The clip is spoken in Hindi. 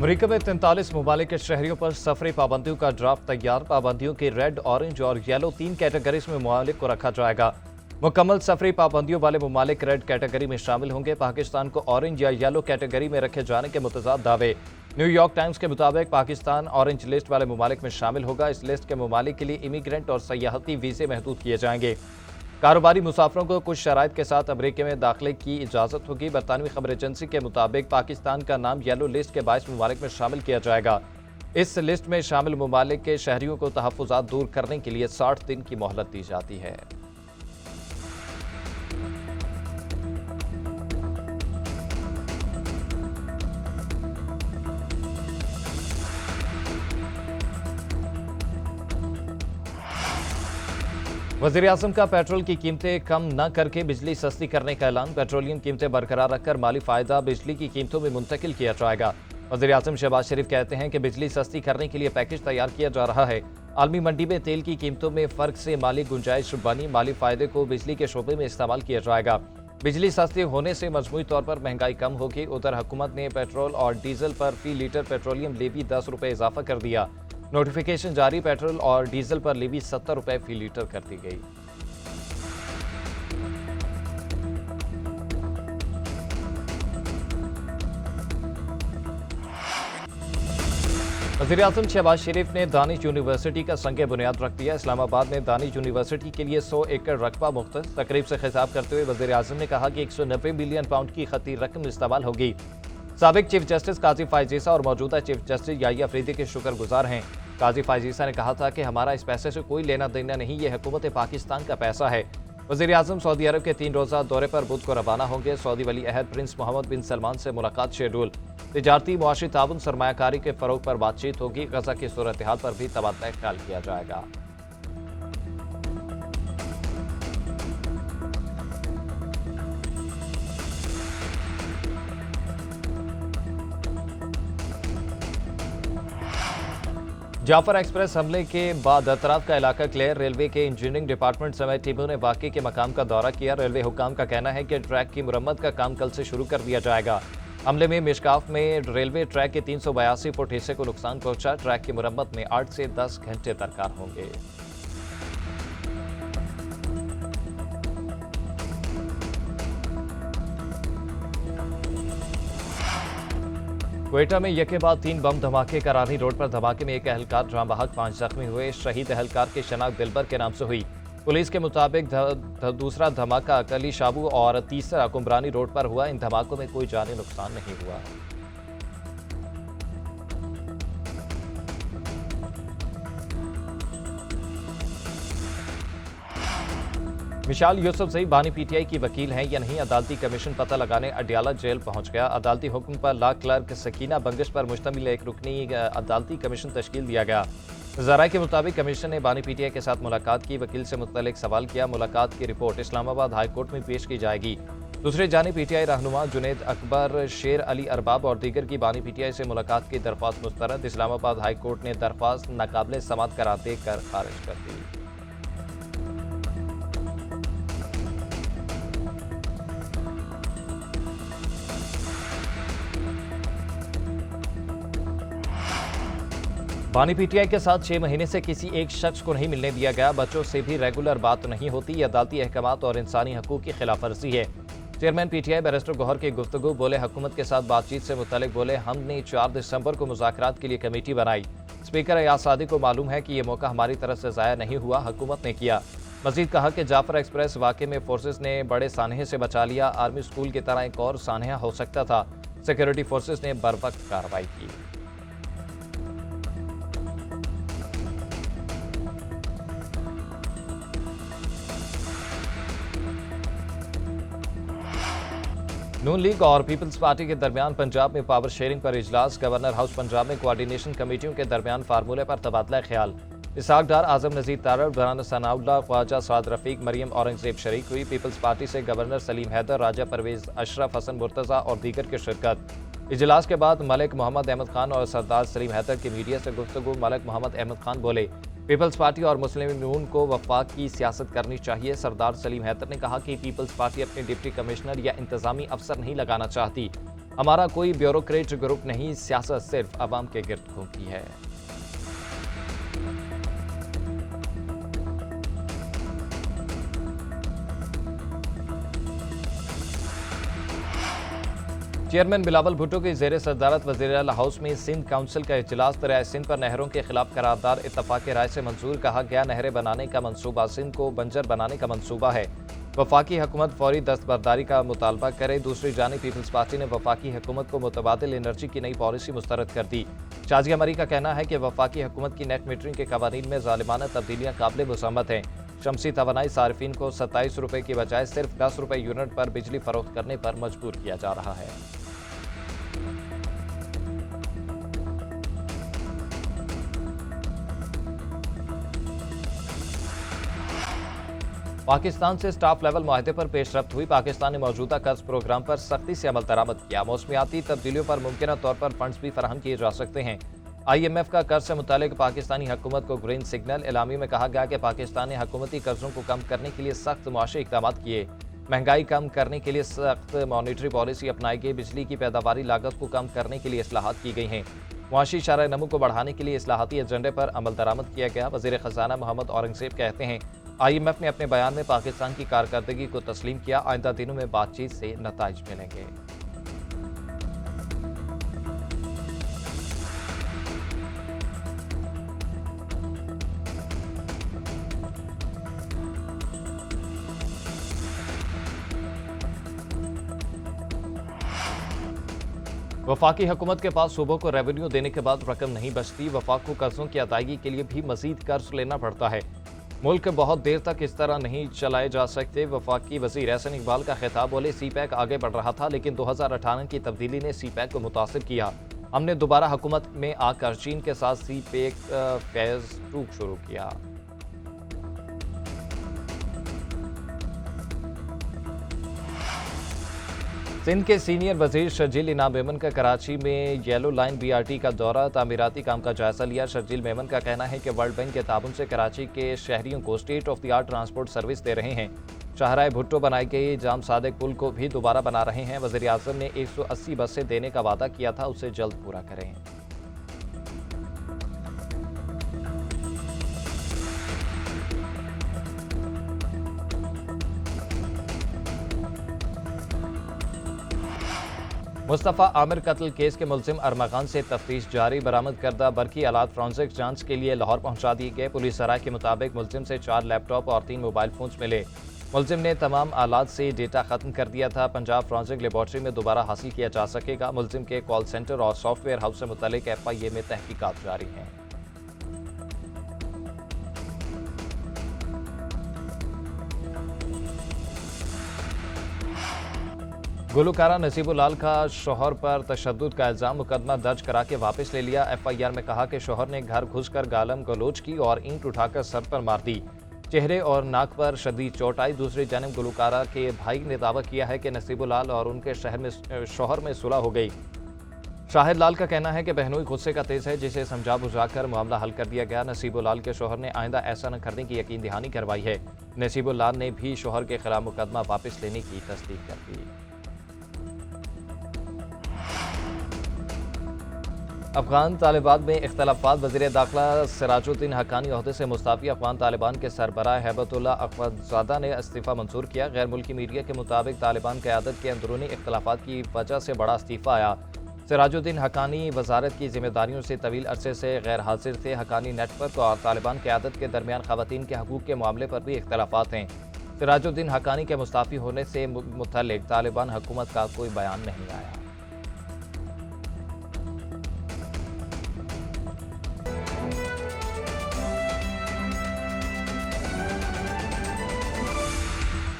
अमेरिका में 43 ममालिक के शहरियों पर सफरी पाबंदियों का ड्राफ्ट तैयार। पाबंदियों की रेड, ऑरेंज और येलो 3 कैटेगरीज में ममालिक को रखा जाएगा। मुकम्मल सफरी पाबंदियों वाले ममालिक रेड कैटेगरी में शामिल होंगे। पाकिस्तान को ऑरेंज या येलो कैटेगरी में रखे जाने के मुतज़ाद दावे। न्यूयॉर्क टाइम्स के मुताबिक पाकिस्तान ऑरेंज लिस्ट वाले ममालिक में शामिल होगा। इस लिस्ट के ममालिक के लिए इमिग्रेंट और सयाहती वीज़े महदूद किए जाएंगे। कारोबारी मुसाफरों को कुछ शराइत के साथ अमेरिका में दाखिले की इजाज़त होगी। बरतानवी खबर एजेंसी के मुताबिक पाकिस्तान का नाम येलो लिस्ट के 22 ममालिक में शामिल किया जाएगा। इस लिस्ट में शामिल ममालिक के शहरियों को तहफ़्फ़ुज़ात दूर करने के लिए 60 दिन की मोहलत दी जाती है। वज़ीर-ए-आज़म का पेट्रोल की कीमतें कम न करके बिजली सस्ती करने का ऐलान। पेट्रोलियम कीमतें बरकरार रखकर माली फ़ायदा बिजली की कीमतों में मुंतकिल किया जाएगा। वज़ीर-ए-आज़म शहबाज शरीफ कहते हैं कि बिजली सस्ती करने के लिए पैकेज तैयार किया जा रहा है। आलमी मंडी में तेल की कीमतों में फ़र्क से माली गुंजाइश बनी। माली फ़ायदे को बिजली के शोबे में इस्तेमाल किया जाएगा। बिजली सस्ती होने से मजमूई तौर पर महंगाई कम होगी। उधर हुकूमत ने पेट्रोल और डीजल पर फी लीटर पेट्रोलियम लेवी 10 रुपये इजाफा कर दिया। नोटिफिकेशन जारी। पेट्रोल और डीजल पर लेवी 70 रुपये फी लीटर कर दी गई। वज़ीर-ए-आज़म शहबाज शरीफ ने दानिश यूनिवर्सिटी का संग बुनियाद रख दिया। इस्लामाबाद में दानिश यूनिवर्सिटी के लिए 100 एकड़ रकबा मुख्तस। तकरीब से खिताब करते हुए वज़ीर-ए-आज़म ने कहा कि 190 बिलियन पाउंड की खती रकम इस्तेमाल होगी। साबिक चीफ जस्टिस काजी फ़ाइज़ और मौजूदा चीफ जस्टिस याहिया अफरीदी के शुक्रगुजार हैं। काजी फ़ाइज़ ने कहा था कि हमारा इस पैसे से कोई लेना देना नहीं, ये हुकूमत पाकिस्तान का पैसा है। वज़ीर-ए-आज़म सऊदी अरब के 3 रोज़ा दौरे पर बुध को रवाना होंगे। सऊदी वली अहद प्रिंस मोहम्मद बिन सलमान से मुलाकात शेड्यूल। तिजारती मुआशी ताउन सरमायाकारी के फ़रोग पर बातचीत होगी। गजा की सूरत हाल पर भी तबादला ख्याल किया जाएगा। जाफर एक्सप्रेस हमले के बाद अतराफ का इलाका क्लियर। रेलवे के इंजीनियरिंग डिपार्टमेंट समेत टीमों ने वाक़े के मकाम का दौरा किया। रेलवे हुकाम का कहना है कि ट्रैक की मुरम्मत का काम कल से शुरू कर दिया जाएगा। हमले में मिशकाफ में रेलवे ट्रैक के 382 फुट हिस्से को नुकसान पहुंचा। ट्रैक की मुरम्मत में 8 से 10 घंटे दरकार होंगे। क्वेटा में यके बाद 3 बम धमाके। करानी रोड पर धमाके में एक एहलकार जाँ बहक, 5 जख्मी हुए। शहीद एहलकार की शनाख्त दिलबर के नाम से हुई। पुलिस के मुताबिक दूसरा धमाका अकली शाबू और तीसरा कुमरानी रोड पर हुआ। इन धमाकों में कोई जानी नुकसान नहीं हुआ। मिशाल यूसुफजई बानी पीटीआई की वकील हैं या नहीं, अदालती कमीशन पता लगाने अडियाला जेल पहुंच गया। अदालती हुक्म पर लॉ क्लर्क सकीना बंगश पर मुश्तमिल एक रुकनी अदालती कमीशन तश्कील दिया गया। ज़राए के मुताबिक कमीशन ने बानी पीटीआई के साथ मुलाकात की। वकील से मुतल्लिक सवाल किया। मुलाकात की रिपोर्ट इस्लामाबाद हाई कोर्ट में पेश की जाएगी। दूसरी जानिब पीटीआई रहनुमा जुनेद अकबर, शेर अली अरबाब और दीगर की बानी पीटीआई से मुलाकात की दरख्वास्त मुस्तरद। इस्लामाबाद हाई कोर्ट ने दरख्वास्त नाकाबिल समाअत करार देकर खारिज कर दी। बानी पीटीआई के साथ 6 महीने से किसी एक शख्स को नहीं मिलने दिया गया। बच्चों से भी रेगुलर बात नहीं होती। ये अदालती अहकामात और इंसानी हकूक की खिलाफ वर्जी है। चेयरमैन पीटीआई बैरिस्टर गौहर की गुफ्तगू। बोले हुकूमत के साथ बातचीत से मुतल्लिक बोले हमने 4 दिसंबर को मुज़ाकरात के लिए कमेटी बनाई। स्पीकर अयाज सादिक को मालूम है कि यह मौका हमारी तरफ से ज़ाया नहीं हुआ, हुकूमत ने किया। मजीद कहा कि जाफर एक्सप्रेस वाक़े में फोर्सेस ने बड़े सानहे से बचा लिया। आर्मी स्कूल की तरह एक और सानहा हो सकता था। सिक्योरिटी फोर्सेस ने बरवक्त कार्रवाई की। नून लीग और पीपल्स पार्टी के दरमियान पंजाब में पावर शेयरिंग पर इजलास। गवर्नर हाउस पंजाब में कोऑर्डिनेशन कमेटियों के दरमियान फार्मूले पर तबादला ख्याल। इसहाक डार, आजम नज़ीर तारड़, बराना सनाउल्लाह, ख्वाजा साद रफीक, मरियम औरंगजेब शरीक हुई। पीपल्स पार्टी से गवर्नर सलीम हैदर, राजा परवेज अशरफ, हसन मुर्तज़ा और दीगर की शिरकत। इजलास के बाद मलिक मोहम्मद अहमद खान और सरदार सलीम हैदर की मीडिया से गुफ्तगू। मलिक मोहम्मद अहमद खान बोले पीपल्स पार्टी और मुस्लिम नून को वफाक की सियासत करनी चाहिए। सरदार सलीम हैदर ने कहा कि पीपल्स पार्टी अपने डिप्टी कमिश्नर या इंतजामी अफसर नहीं लगाना चाहती। हमारा कोई ब्यूरोक्रेट ग्रुप नहीं, सियासत सिर्फ अवाम के गिर्द घूमती है। चेयरमैन बिलावल भुट्टो की जेर सदारत वज़ीर-ए-आला हाउस में सिंध काउंसिल का इजलास दरियाए सिंध पर नहरों के खिलाफ करारदाद इत्तफाक़ राय से मंजूर। कहा गया नहरें बनाने का मंसूबा सिंध को बंजर बनाने का मंसूबा है। वफाकी हुकूमत फौरी दस्तबरदारी का मुतालबा करे। दूसरी जानिब पीपल्स पार्टी ने वफाकी हुकूमत को मुतबादिल एनर्जी की नई पॉलिसी मुस्तरद कर दी। शाजिया मरी का कहना है कि वफाकी हुकूमत की नेट मीटरिंग के कवानीन में ज़ालिमाना तब्दीलियाँ काबिल मुसम्मत हैं। शमसी तवानाई सार्फिन को 27 रुपये की बजाय सिर्फ 10 रुपये यूनिट पर बिजली फरोख्त करने पर मजबूर किया जा रहा है। पाकिस्तान से स्टाफ लेवल मुआहदे पर पेशरफ्त हुई। पाकिस्तान ने मौजूदा कर्ज प्रोग्राम पर सख्ती से अमल दरामद किया। मौसमियाती तब्दीलियों पर मुमकिन तौर पर फंड्स भी फराहम किए जा सकते हैं। IMF का कर्ज से मुतालिक पाकिस्तानी हुकूमत को ग्रीन सिग्नल। एलामी में कहा गया कि पाकिस्तान ने हुकूमती कर्जों को कम करने के लिए सख्त मुआशी इक़दाम किए। महंगाई कम करने के लिए सख्त मॉनिटरी पॉलिसी अपनाई गई। बिजली की पैदावारी लागत को कम करने के लिए इस्लाहात की गई हैं। मुआशी शरह नमू को बढ़ाने के लिए इस्लाहाती एजेंडे पर अमल दरामद किया गया। वज़ीर ख़ज़ाना मोहम्मद औरंगज़ेब कहते हैं IMF ने अपने बयान में पाकिस्तान की कारकर्दगी को तस्लीम किया। आइंदा दिनों में बातचीत से नताइज मिलेंगे। वफाकी हुकूमत के पास सूबों को रेवेन्यू देने के बाद रकम नहीं बचती। वफाक को कर्जों की अदायगी के लिए भी मजीद कर्ज लेना पड़ता है। मुल्क बहुत देर तक इस तरह नहीं चलाए जा सकते। वफाकी वज़ीर एहसन इकबाल का खिताब। बोले CPEC आगे बढ़ रहा था लेकिन 2018 की तब्दीली ने CPEC को मुतासिर किया। हमने दोबारा हुकूमत में आकर चीन के साथ CPEC फेज़ 2 शुरू किया। सिंध के सीनियर वजीर शर्जील इनाम मेमन का कराची में येलो लाइन BRT का दौरा। तामीराती काम का जायजा लिया। शर्जील मेमन का कहना है कि वर्ल्ड बैंक के ताबन से कराची के शहरियों को state of the art transport service दे रहे हैं। शाहराह भुट्टो बनाई गई जाम सादिक पुल को भी दोबारा बना रहे हैं। वज़ीर आज़म ने 180 बसें देने का वादा किया था, उसे जल्द पूरा करें। मुस्तफ़ा आमिर कत्ल केस के मुलजिम अरमा खान से तफ्तीश जारी। बरामद करदा बरकी आलात फॉरेंसिक जांच के लिए लाहौर पहुंचा दिए गए। पुलिस सराय के मुताबिक मुलजिम से 4 लैपटॉप और 3 मोबाइल फोन्स मिले। मुलजिम ने तमाम आलात से डेटा खत्म कर दिया था। पंजाब फॉरेंसिक लेबॉर्ट्री में दोबारा हासिल किया जा सकेगा। मुलजिम के कॉल सेंटर और सॉफ्टवेयर हाउस से मुतल्लिक FIA में तहकीकात जारी हैं। गुलकारा नसीबुल लाल का शोहर पर तशद्दुद का इल्ज़ाम। मुकदमा दर्ज करा के वापस ले लिया। FIR में कहा कि शोहर ने घर घुसकर गालम गलोच की और ईंट उठाकर सर पर मार दी। चेहरे और नाक पर शदीद चोट आई। दूसरी जानब गुलकारा के भाई ने दावा किया है कि नसीबुल लाल और उनके शोहर में सुलह हो गई। शाहिद लाल का कहना है कि बहनोई गुस्से का तेज है, जिसे समझा बुझाकर मामला हल कर दिया गया। नसीबुल लाल के शोहर ने आइंदा ऐसा न करने की यकीन दहानी करवाई है। नसीबुल लाल ने भी शोहर के खिलाफ मुकदमा वापस लेने की तस्दीक कर दी। अफगान तालिबान में इख्तलाफात। वज़ीर दाखिला सिराजुद्दीन हक्कानी ओहदे से मुस्ताफ़ी। अफगान तालिबान के सरबराह हैबतुल्लाह अखवंदज़ादा ने इस्तीफ़ा मंजूर किया। गैर मुल्की मीडिया के मुताबिक तालिबान क़यादत के अंदरूनी इख्तलाफात की वजह से बड़ा इस्तीफ़ा आया। सिराजुद्दीन हक्कानी वजारत की जिम्मेदारियों से तवील अरसे से गैर हाजिर थे। हक्कानी नेटवर्क और तालिबान क़यादत के दरमियान ख़वातीन के हकूक़ के मामले पर भी इख्तलाफात हैं। सिराजुद्दीन हक्कानी के मुस्ताफ़ी होने से मुतल्लिक़ तालिबान हुकूमत का कोई बयान नहीं आया।